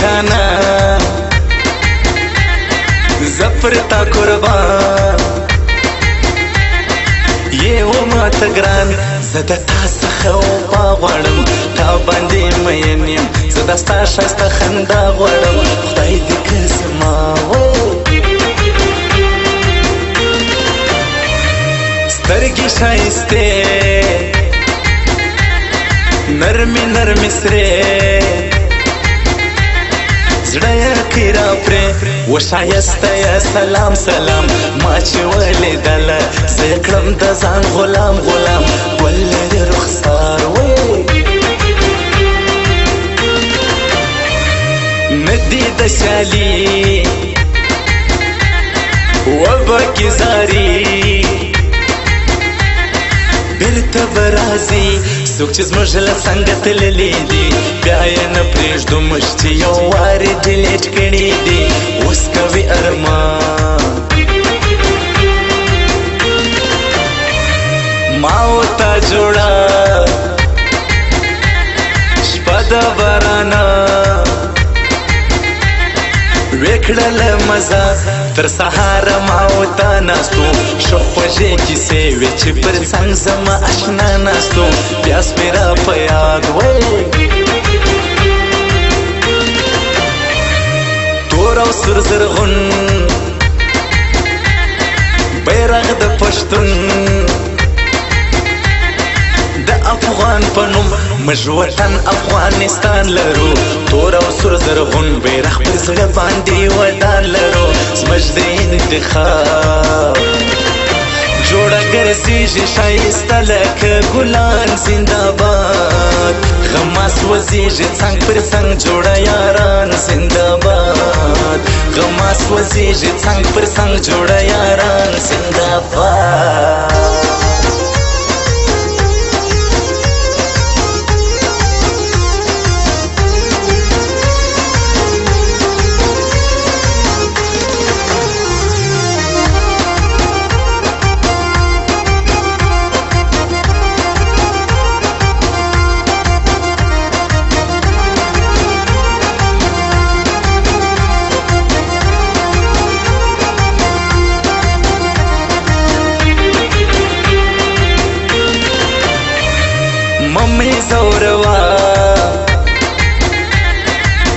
چانا زفر تا قربان یې وما ته ګران زه د تا څخه وفا غواړم تا باندې مین یم زه د ستا ښایسته خندا غواړم خدای دې که زما سترګې ښایستې نرمې نرمې سرې زړه یې کړي راپرې وښایسته یې سلام سلام ما چې ولیدله زه یې کړم د ځان غلام غلام ګل لري رخسار نه دي د سیالي وبکې زاري بیرته به راځي څوک چې زموږ له څنګه تللی دي بیا یې نه پرېږدو موږ چې یو وارې ډیلیټ کړي دي اوس کوي ارمان ما ورته جوړه شپه د بارانه ویې کړله مزه تر سهاره ما ورته ناستو ښه خوږې کیسې وې چې پر څنګ زما اشنا ناستو بیا سپې را په یاد تور او سور زرغون بیرغ د پښتون د افغان په نوم موږ وطن افغانستان لرو تور او سور زرغون بیرغ پر زړه باندې ودان لرو زموږ د انتخاب جوړه ګرځېږي ښایسته لکه ګلان زنده‌باد غماس وزېږي څنګ پر څنګ جوړه یاران زنده‌باد غماس وزېږي څنګ پر څنګ جوړه یاران زنده‌باد ممی زوروا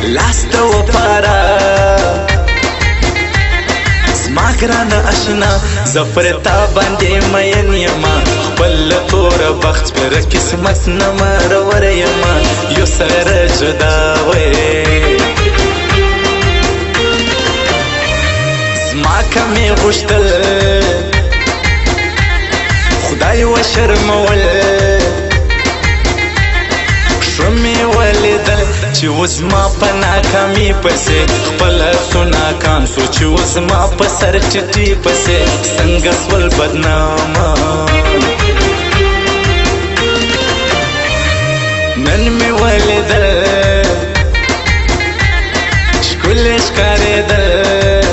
لاس د وپاره زما ګرانه اشنا زه پر تا باندې مین یمه خپل له توره بخت پر قسمت نه مرور یمه یو سره جدا زما کمې غوښتل خدای وشرمول مې ولیدل چې اوس ما په ناکامي پسې خپل څو ناکام سو چې اوس ما په سر چټي پسې څنګه سول بدنامه نن مې ولیدل ښکلې ښکارېدل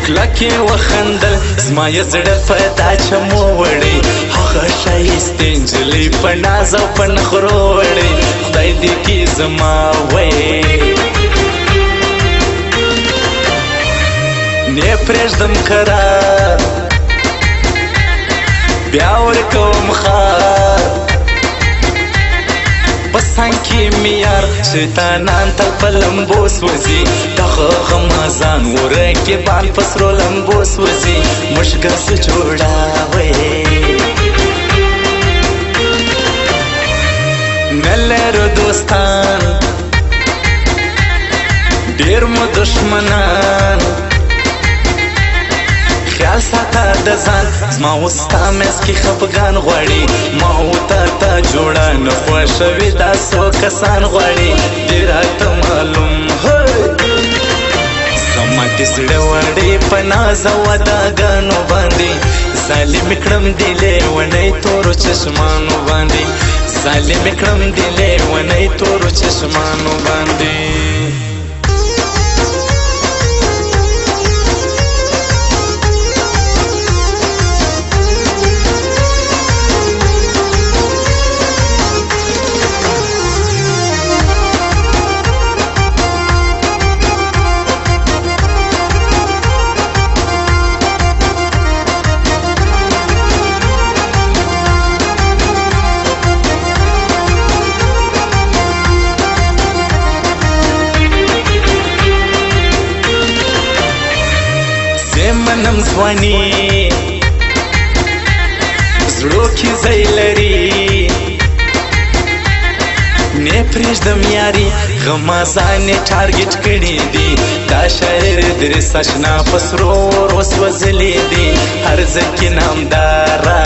کلکې وخندل زما یې زړه په دا چمو وړی هغه ښایستې نجلۍ په ناز او په نخرو وړی خدای دې کي زما نه پرېږدم قرار بیا ورکوم خار په څنګ کې مې یار شیطانان تل په لمبو سوځي دغه غمازان ورکبان په سرو لمبو سوځي موږ ګرځو جوړاوی نه لرو دوستان ډېر مو دښمنان خیال ساته د ځان زما اوس ستا منځ کې خفګان غواړي ما ورته تا جوړه نه خوښوي دا څو کسان غواړي دې راته معلوم زما د زړه وړې په ناز او اداګانو باندې ظالم کړم دې لیونی تورو چشمانو باندې ظالم کړم دې لیونی تورو چشمانو باندې ځواني زړو کې ځای لري نه پرېږدم یاري غمازانې ټارګېټ کړي دي دا شاعر درس اشنا په سرور وسوځلې دي هر ځای کې نامداره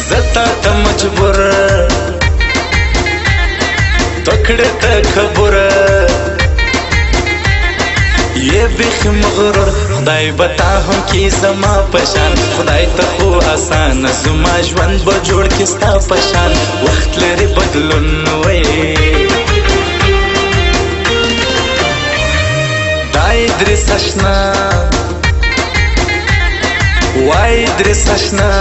زه تا ته مجبور تو کړه تکبر یې بیخي مغرور خدای به تا هم کې زما پشان خدای ته خو اسانه زما ژوند به جوړ کړي ستا پشان وخت لري بدلون وایي دا ادریس اشنا وای ادریس اشنا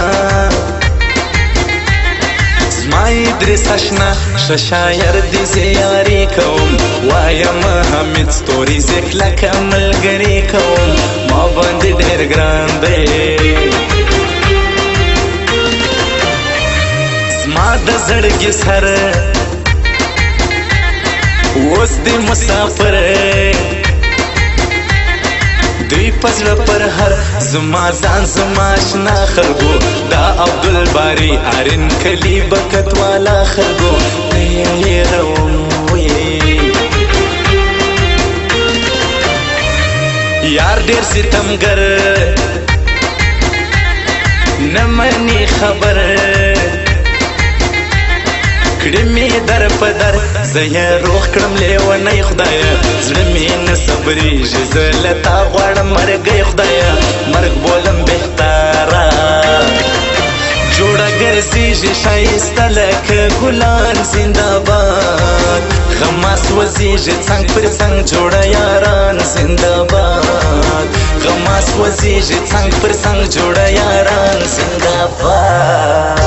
زما ادریس اشنا ښه شاعر دې زه یاري کوم وایم حمید ستوري زه کلکه ملګري کوم ما باندې ډېر ګران دی زما د زړګي سر اوس دې مسافر دوی پزړه پر هر زما ځان زما اشنا خلکو دا عبدالباري آرین کلی بکت والا خلکو یې روم یار ډېر ستمګر نه مني خبر کړي مې در په در زه یې روغ کړم لیونی خدایه زړه مې نه صبرېږي زه له تا غواړم مرګی خدایه مرګ بولم بهتره جوړه ګرځېږي ښایسته لکه ګلان زنده‌باد غماس وزېږي څنګ پر څنګ جوړه یاران زنده‌باد غماس وزېږي څنګ پر څنګ جوړه یاران زنده‌باد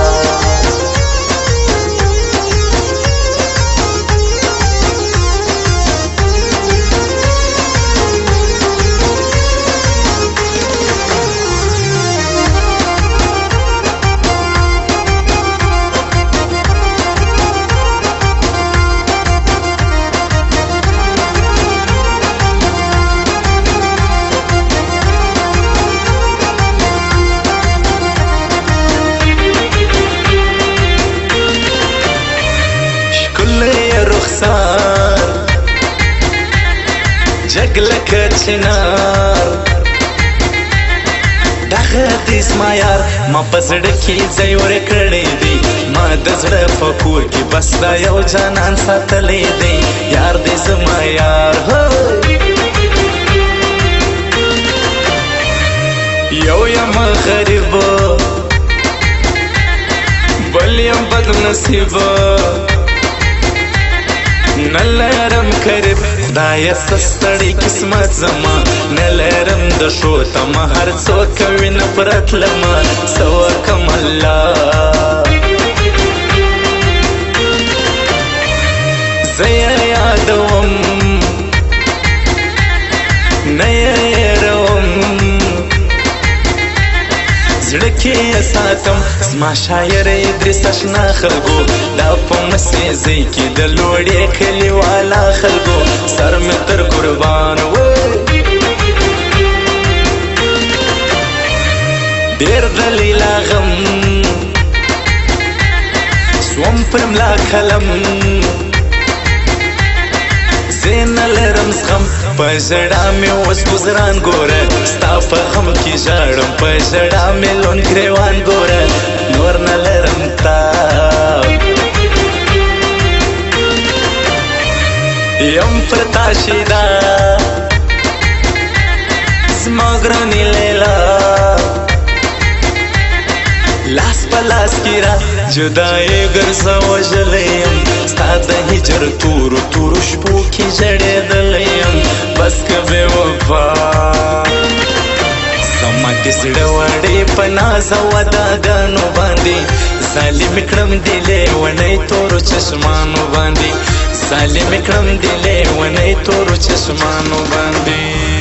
جګ لکه چنار دغه دې زما یار ما په زړه کې ځای ورکړی دی ما د زړه په کور کې بس دا یو جانان ساتلی دی یار دې زما یار یو یم غریب بل یم بد نصیب نلرم قریب خدایه ستړی قسمت زما نلرم د ښو تمه هر څوک کوي نفرت لمه څه وکړم الله زه یې یادوم نه یې هېروم زړه کې یې ساتم زما شاعر ادریس اشنا خلکو دا په مسې ځای کې د لوړې کلیوالا خلکو سر مې تر قربان ډېر دلیلا غم سوم پر ملا قلم زه نه لرم زغم په ژړا مې اوس ګزران ګوره ستا په غم کې ژاړم په ژړا مې لون ګریوان ګوره نور نه لرم تاب یم پر تا شیدا زما ګرانې لیلا لاس په لاس کې را جدایي ګرځه وژلی یم ستا د هجر تورو تورو شپو کې ژړېدلی یم بس که بې وفا زما د زړه وړې په ناز او وداګانو باندې ظالم کړم دې لیونی تورو چشمانو باندې ظالم کړم دې لیونی تورو چشمانو باندې